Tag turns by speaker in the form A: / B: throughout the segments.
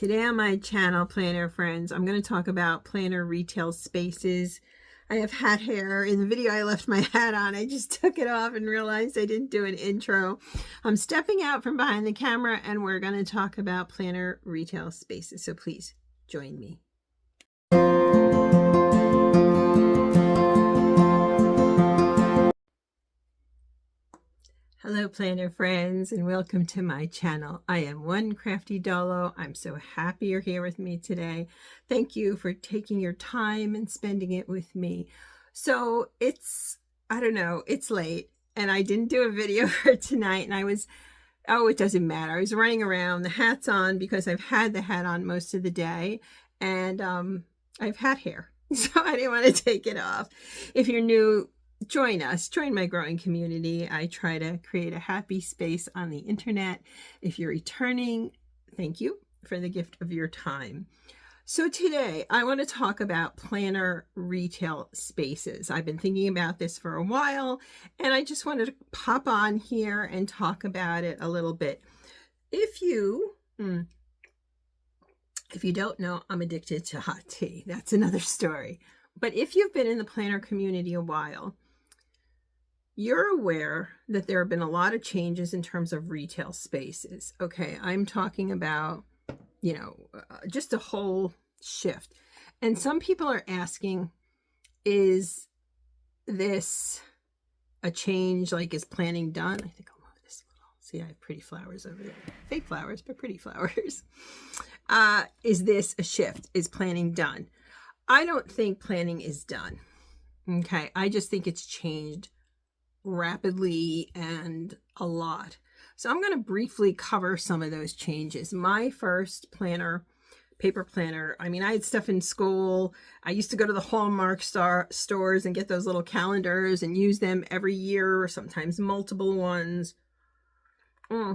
A: Today on my channel, Planner Friends, I'm going to talk about planner retail spaces. I have hat hair. In the video I left my hat on. I just took it off and realized I didn't do an intro. I'm stepping out from behind the camera and we're going to talk about planner retail spaces. So please join me. Hello planner friends and welcome to my channel. I am One Crafty Dolo. I'm so happy you're here with me today. Thank you for taking your time and spending it with me. So it's late and I didn't do a video for tonight, and it doesn't matter. I was running around, the hat's on because I've had the hat on most of the day, and I've hat hair. So I didn't want to take it off. If you're new, join my growing community. I try to create a happy space on the internet. If you're returning, thank you for the gift of your time. So today I want to talk about planner retail spaces. I've been thinking about this for a while and I just wanted to pop on here and talk about it a little bit. If you don't know, I'm addicted to hot tea. That's another story. But if you've been in the planner community a while, you're aware that there have been a lot of changes in terms of retail spaces. Okay, I'm talking about, just a whole shift. And some people are asking, is this a change? Like, is planning done? I think I'll move this a little. See, I have pretty flowers over there. Fake flowers, but pretty flowers. Is this a shift? Is planning done? I don't think planning is done. Okay, I just think it's changed rapidly and a lot. So I'm going to briefly cover some of those changes. My first paper planner, I had stuff in school. I used to go to the Hallmark stores and get those little calendars and use them every year, or sometimes multiple ones. I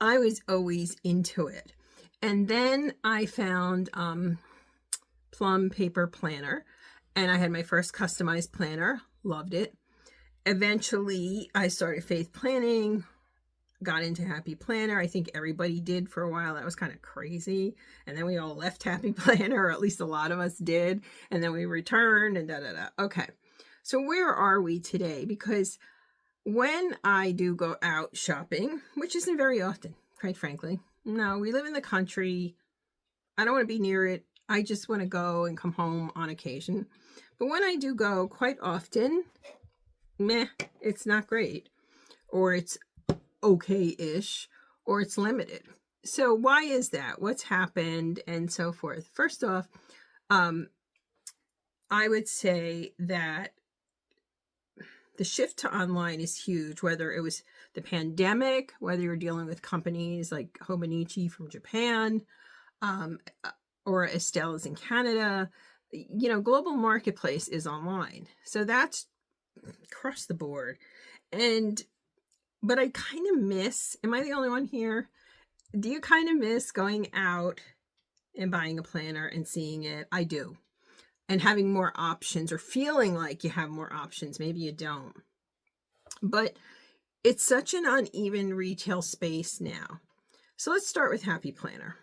A: was always into it. And then I found Plum Paper Planner, and I had my first customized planner. Loved it. Eventually, I started Faith Planning, got into Happy Planner. I think everybody did for a while. That was kind of crazy. And then we all left Happy Planner, or at least a lot of us did. And then we returned and da-da-da. Okay, so where are we today? Because when I do go out shopping, which isn't very often, quite frankly. No, we live in the country. I don't want to be near it. I just want to go and come home on occasion. But when I do go, quite often, it's not great, or it's okay-ish, or it's limited. So why is that? What's happened, and so forth? First off, I would say that the shift to online is huge, whether it was the pandemic, whether you're dealing with companies like Hobonichi from Japan, or Estelle's in Canada. Global marketplace is online. So that's across the board. But I kind of miss, am I the only one here? Do you kind of miss going out and buying a planner and seeing it? I do. And having more options, or feeling like you have more options. Maybe you don't. But it's such an uneven retail space now. So let's start with Happy Planner.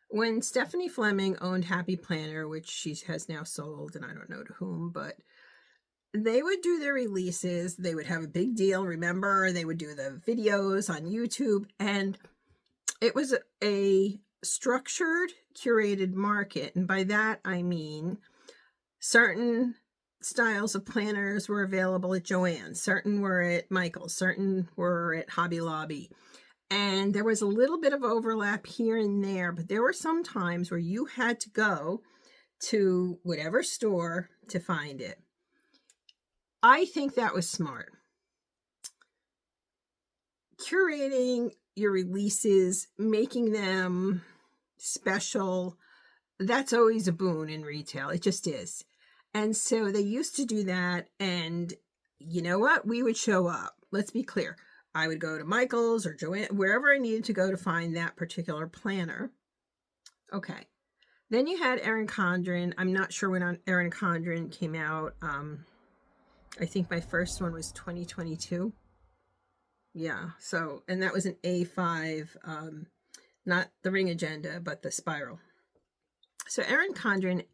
A: When Stephanie Fleming owned Happy Planner, which she has now sold, and I don't know to whom, but they would do their releases. They would have a big deal. Remember, they would do the videos on YouTube, and it was a structured, curated market. And by that, I mean certain styles of planners were available at Joann's, certain were at Michael's, certain were at Hobby Lobby. And there was a little bit of overlap here and there, but there were some times where you had to go to whatever store to find it. I think that was smart. Curating your releases, making them special, that's always a boon in retail. It just is. And so they used to do that, and you know what? We would show up. Let's be clear. I would go to Michael's or Joann, wherever I needed to go to find that particular planner. Okay. Then you had Erin Condren. I'm not sure when Erin Condren came out. I think my first one was 2022. Yeah. So, and that was an A5 not the Ring Agenda, but the Spiral. So Erin Condren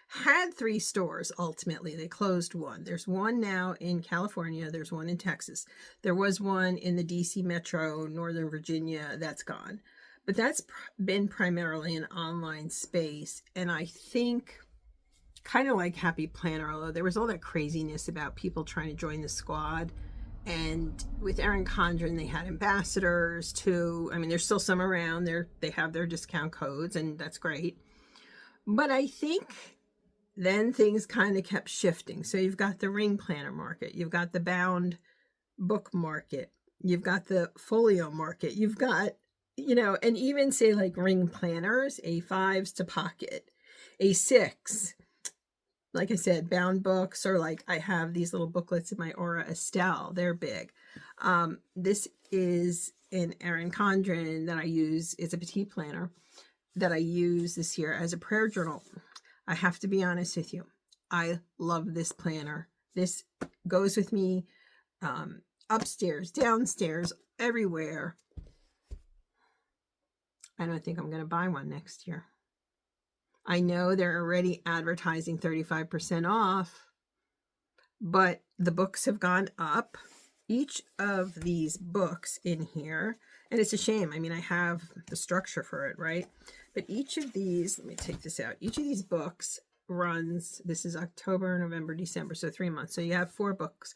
A: had 3 stores ultimately. They closed one. There's one now in California, there's one in Texas. There was one in the DC Metro, Northern Virginia, that's gone. But that's been primarily an online space. And I think kind of like Happy Planner, although there was all that craziness about people trying to join the squad. And with Erin Condren, they had ambassadors too. I mean, there's still some around there. They have their discount codes, and that's great. But I think then things kind of kept shifting. So you've got the ring planner market, you've got the bound book market, you've got the folio market, you've got, and even say like ring planners, A5s to pocket, A6, like I said, bound books, or like I have these little booklets in my Aura Estelle, they're big. This is an Erin Condren that I use. It's a petite planner that I use this year as a prayer journal. I have to be honest with you. I love this planner. This goes with me upstairs, downstairs, everywhere. I don't think I'm going to buy one next year. I know they're already advertising 35% off, but the books have gone up. Each of these books in here, and it's a shame. I mean, I have the structure for it, right? But each of these, let me take this out. Each of these books runs, this is October, November, December, so 3 months. So you have 4 books.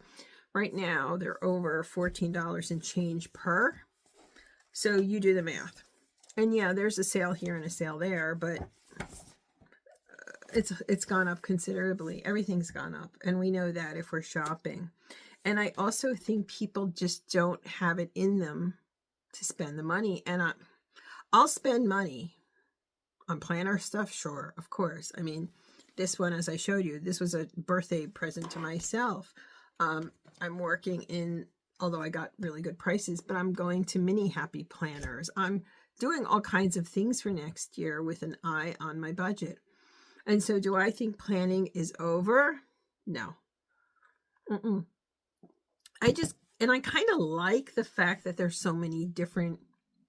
A: Right now, they're over $14 and change per. So you do the math. And yeah, there's a sale here and a sale there, but it's gone up considerably. Everything's gone up. And we know that if we're shopping. And I also think people just don't have it in them to spend the money. And I'll spend money on planner stuff, sure, of course. I mean, this one, as I showed you, this was a birthday present to myself. I'm working in, although I got really good prices, but I'm going to mini happy planners. I'm doing all kinds of things for next year with an eye on my budget. And so do I think planning is over? No. I kind of like the fact that there's so many different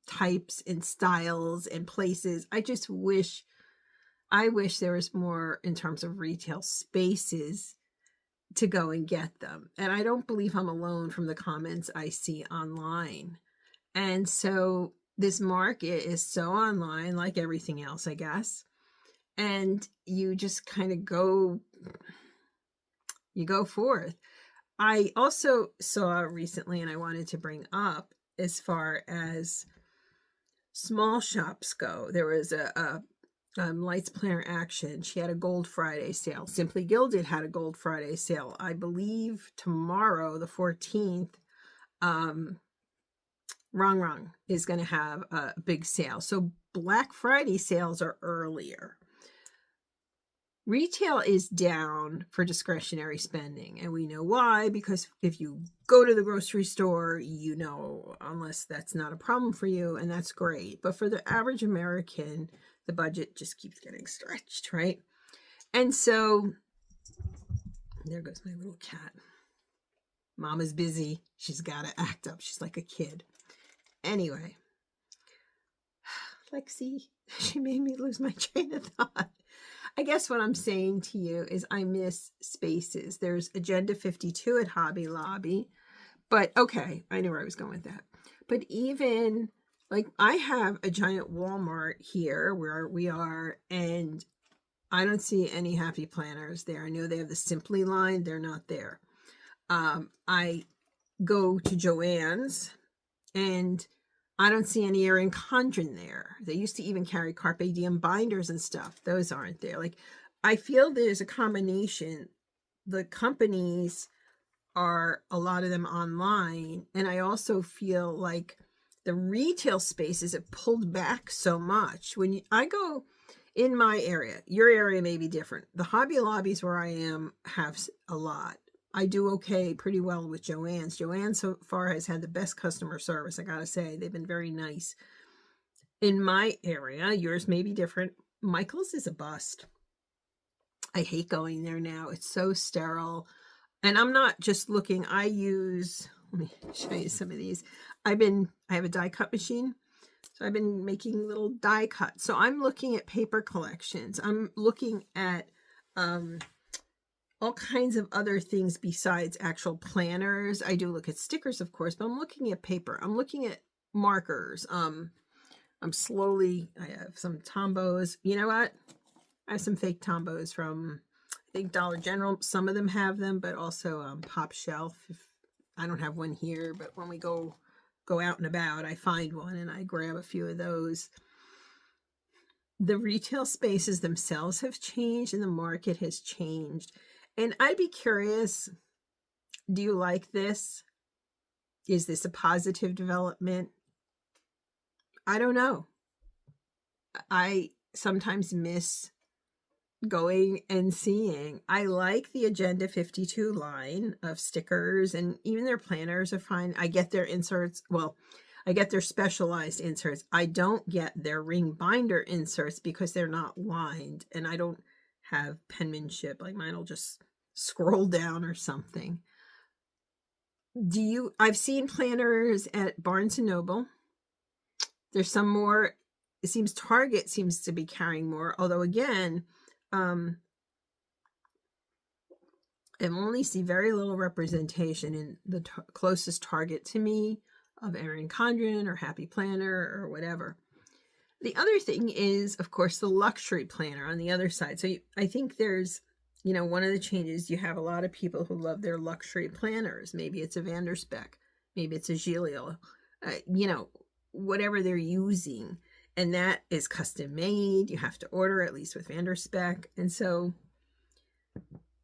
A: types and styles and places. I wish there was more in terms of retail spaces to go and get them. And I don't believe I'm alone from the comments I see online. And so this market is so online, like everything else, I guess. And you just kind of go forth. I also saw recently, and I wanted to bring up, as far as small shops go, there was a Lights Planner Action. She had a Gold Friday sale. Simply Gilded had a Gold Friday sale. I believe tomorrow, the 14th, Wrong is going to have a big sale. So Black Friday sales are earlier. Retail is down for discretionary spending, and we know why, because if you go to the grocery store, unless that's not a problem for you, and that's great. But for the average American, the budget just keeps getting stretched, right? And so there goes my little cat. Mama's busy. She's got to act up. She's like a kid. Anyway, Lexi, she made me lose my train of thought. I guess what I'm saying to you is I miss spaces. There's Agenda 52 at Hobby Lobby. But okay, I knew where I was going with that. But even like I have a giant Walmart here where we are, and I don't see any happy planners there. I know they have the Simply line. They're not there. I go to Joann's, and I don't see any Erin Condren there. They used to even carry Carpe Diem binders and stuff. Those aren't there. Like, I feel there's a combination. The companies are, a lot of them, online. And I also feel like the retail spaces have pulled back so much. When I go in my area, your area may be different. The Hobby Lobbies where I am have a lot. I do okay, pretty well with Joann's. Joann's so far has had the best customer service, I gotta say. They've been very nice. In my area, yours may be different. Michael's is a bust. I hate going there now. It's so sterile. And I'm not just looking. Let me show you some of these. I have a die cut machine. So I've been making little die cuts. So I'm looking at paper collections. I'm looking at all kinds of other things besides actual planners. I do look at stickers, of course, but I'm looking at paper. I'm looking at markers. I have some Tombos. You know what? I have some fake Tombos from, I think, Dollar General. Some of them have them, but also Pop Shelf. I don't have one here, but when we go out and about, I find one and I grab a few of those. The retail spaces themselves have changed and the market has changed. And I'd be curious, do you like this? Is this a positive development? I don't know. I sometimes miss going and seeing. I like the Agenda 52 line of stickers, and even their planners are fine. I get their inserts. Well, I get their specialized inserts. I don't get their ring binder inserts because they're not lined, and I don't have penmanship. Like mine will just scroll down or something. I've seen planners at Barnes and Noble. There's some more. It seems Target seems to be carrying more, although again, I only see very little representation in the closest Target to me of Erin Condren or Happy Planner or whatever. The other thing is, of course, the luxury planner on the other side. So I think there's, one of the changes, you have a lot of people who love their luxury planners. Maybe it's a Vanderspek, maybe it's a Giglio, whatever they're using. And that is custom made. You have to order, at least with Vanderspek. And so,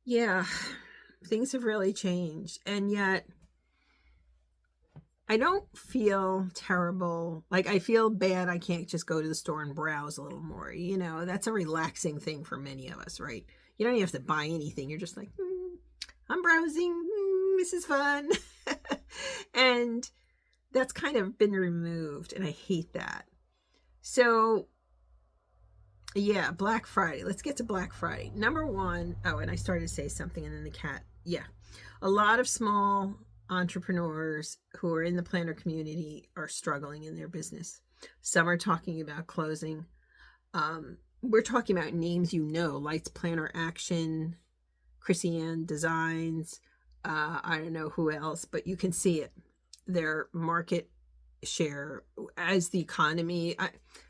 A: yeah, things have really changed. And yet, I don't feel terrible. Like, I feel bad I can't just go to the store and browse a little more. That's a relaxing thing for many of us, right? You don't even have to buy anything. You're just like, I'm browsing. This is fun. And that's kind of been removed. And I hate that. So, yeah, Black Friday. Let's get to Black Friday. Number one, and I started to say something and then the cat. Yeah. A lot of small entrepreneurs who are in the planner community are struggling in their business. Some are talking about closing. We're talking about names Lights Planner Action, Chrissy Ann Designs. I don't know who else, but you can see it. Their market share as the economy. I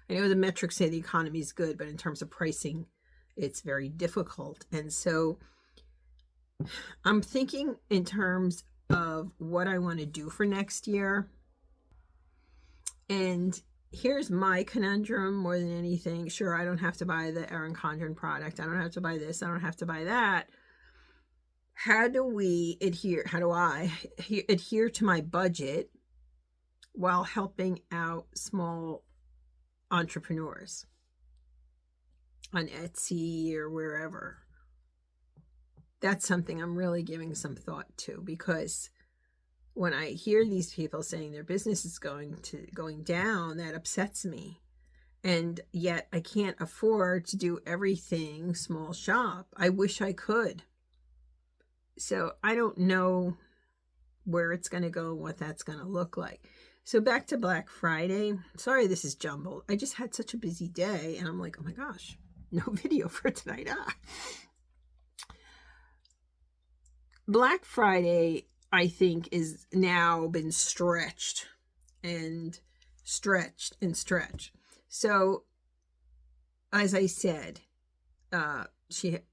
A: know the metrics say the economy is good, but in terms of pricing, it's very difficult. And so I'm thinking in terms of what I want to do for next year. And here's my conundrum more than anything. Sure, I don't have to buy the Erin Condren product. I don't have to buy this. I don't have to buy that. How do I adhere to my budget while helping out small entrepreneurs on Etsy or wherever? That's something I'm really giving some thought to, because when I hear these people saying their business is going down, that upsets me. And yet I can't afford to do everything small shop. I wish I could. So I don't know where it's going to go, what that's going to look like. So back to Black Friday. Sorry, this is jumbled. I just had such a busy day and I'm like, oh my gosh, no video for tonight. Black Friday, I think, is now been stretched and stretched and stretched. So, as I said, a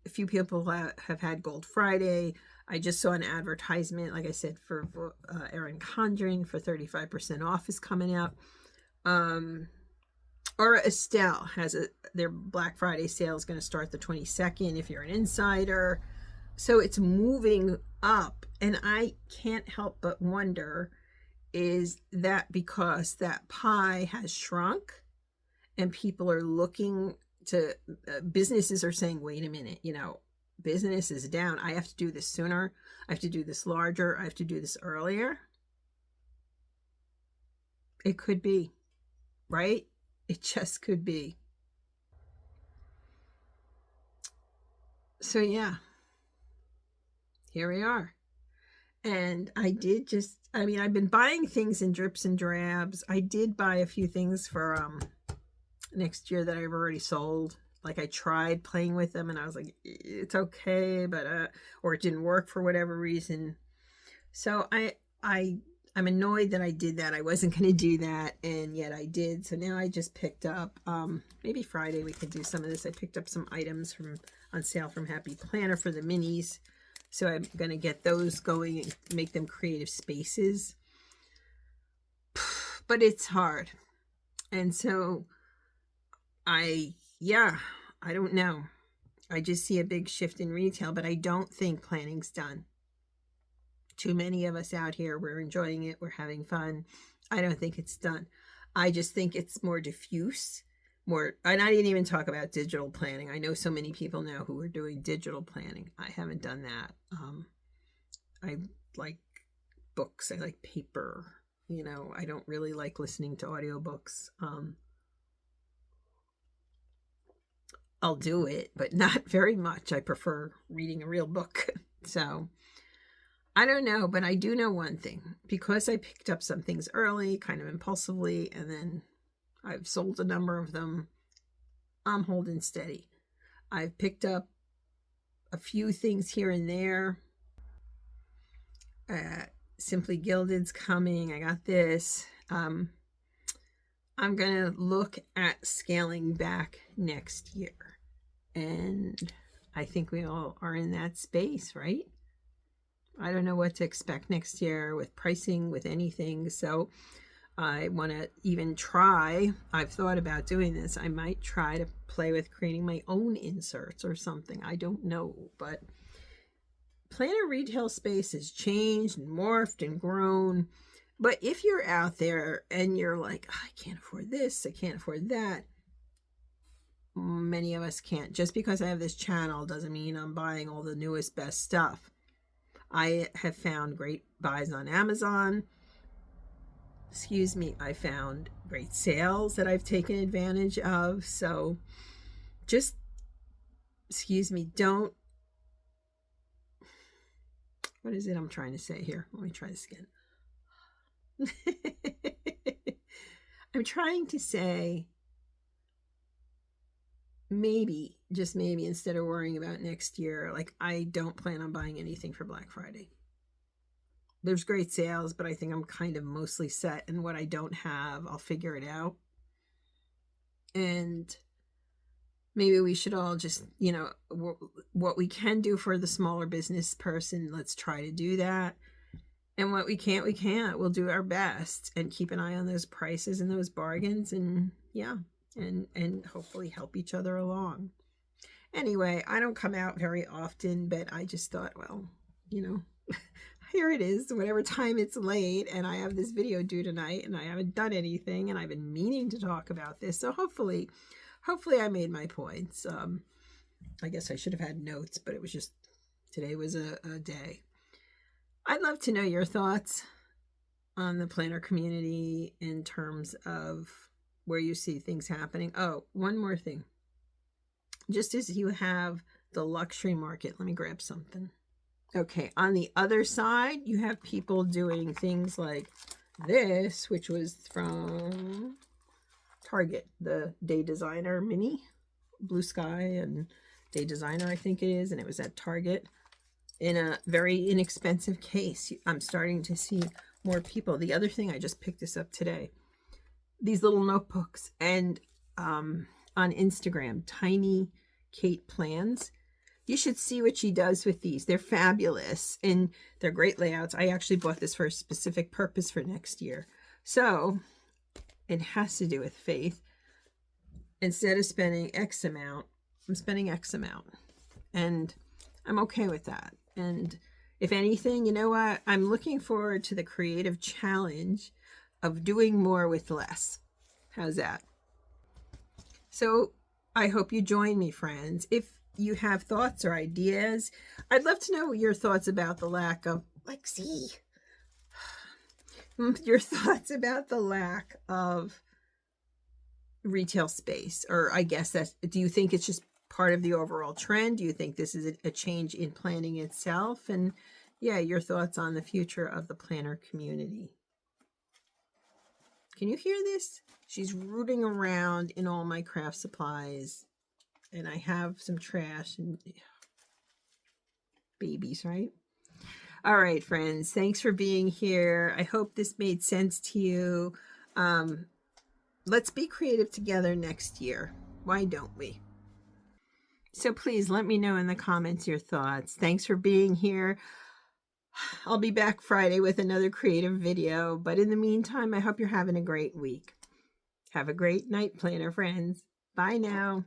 A: few people have had Gold Friday. I just saw an advertisement, like I said, for Erin Condren for 35% off is coming out. Aura Estelle has their Black Friday sale is going to start the 22nd if you're an insider. So it's moving up, and I can't help but wonder, is that because that pie has shrunk and people are looking to, businesses are saying, wait a minute, business is down. I have to do this sooner. I have to do this larger. I have to do this earlier. It could be, right? It just could be. So yeah, here we are. And I did just, I mean, I've been buying things in drips and drabs. I did buy a few things for next year that I've already sold. Like I tried playing with them and I was like, it's okay, but or it didn't work for whatever reason. So I'm annoyed that I did that. I wasn't going to do that, and yet I did. So now I just picked up, maybe Friday we could do some of this. I picked up some items from on sale from Happy Planner for the minis. So I'm going to get those going and make them creative spaces. But it's hard. And so yeah, I don't know. I just see a big shift in retail, but I don't think planning's done. Too many of us out here, we're enjoying it, we're having fun. I don't think it's done. I just think it's more diffuse, more, and I didn't even talk about digital planning. I know so many people now who are doing digital planning. I haven't done that. I like books, I like paper. I don't really like listening to audiobooks. I'll do it, but not very much. I prefer reading a real book. So I don't know, but I do know one thing. Because I picked up some things early, kind of impulsively, and then I've sold a number of them, I'm holding steady. I've picked up a few things here and there. Simply Gilded's coming. I got this. I'm going to look at scaling back next year. And I think we all are in that space, right? I don't know what to expect next year with pricing, with anything. So I want to even try. I've thought about doing this. I might try to play with creating my own inserts or something. I don't know. But planner retail space has changed and morphed and grown. But if you're out there and you're like, oh, I can't afford this, I can't afford that. Many of us can't. Just because I have this channel doesn't mean I'm buying all the newest, best stuff. I have found great buys on Amazon. I found great sales that I've taken advantage of. So just, don't, what is it I'm trying to say here? Let me try this again. I'm trying to say, maybe, just maybe, instead of worrying about next year, like I don't plan on buying anything for Black Friday. There's great sales, but I think I'm kind of mostly set, and what I don't have, I'll figure it out. And maybe we should all just, what we can do for the smaller business person, let's try to do that. And what we can't, we can't. We'll do our best and keep an eye on those prices and those bargains, and yeah, and hopefully help each other along. Anyway, I don't come out very often, but I just thought, well, here it is, whatever time it's late, and I have this video due tonight, and I haven't done anything, and I've been meaning to talk about this. So hopefully I made my points. I guess I should have had notes, but it was just, today was a day. I'd love to know your thoughts on the planner community in terms of where you see things happening. Oh, one more thing. Just as you have the luxury market, let me grab something. Okay, on the other side, you have people doing things like this, which was from Target, the Day Designer Mini, Blue Sky and Day Designer, I think it is, and it was at Target in a very inexpensive case. I'm starting to see more people. The other thing, I just picked this up today, these little notebooks, and on Instagram, Tiny Kate Plans. You should see what she does with these. They're fabulous and they're great layouts. I actually bought this for a specific purpose for next year. So it has to do with faith. Instead of spending X amount, I'm spending X amount. And I'm okay with that. And if anything, you know what? I'm looking forward to the creative challenge of doing more with less. How's that? So I hope you join me, friends. If you have thoughts or ideas, I'd love to know your thoughts about the lack of, your thoughts about the lack of retail space. Or I guess do you think it's just part of the overall trend? Do you think this is a change in planning itself? And yeah, your thoughts on the future of the planner community. Can you hear this? She's rooting around in all my craft supplies, and I have some trash and babies, right? All right, friends, thanks for being here. I hope this made sense to you. Um, let's be creative together next year. Why don't we? So please let me know in the comments your thoughts. Thanks for being here. I'll be back Friday with another creative video, but in the meantime, I hope you're having a great week. Have a great night, planner friends. Bye now.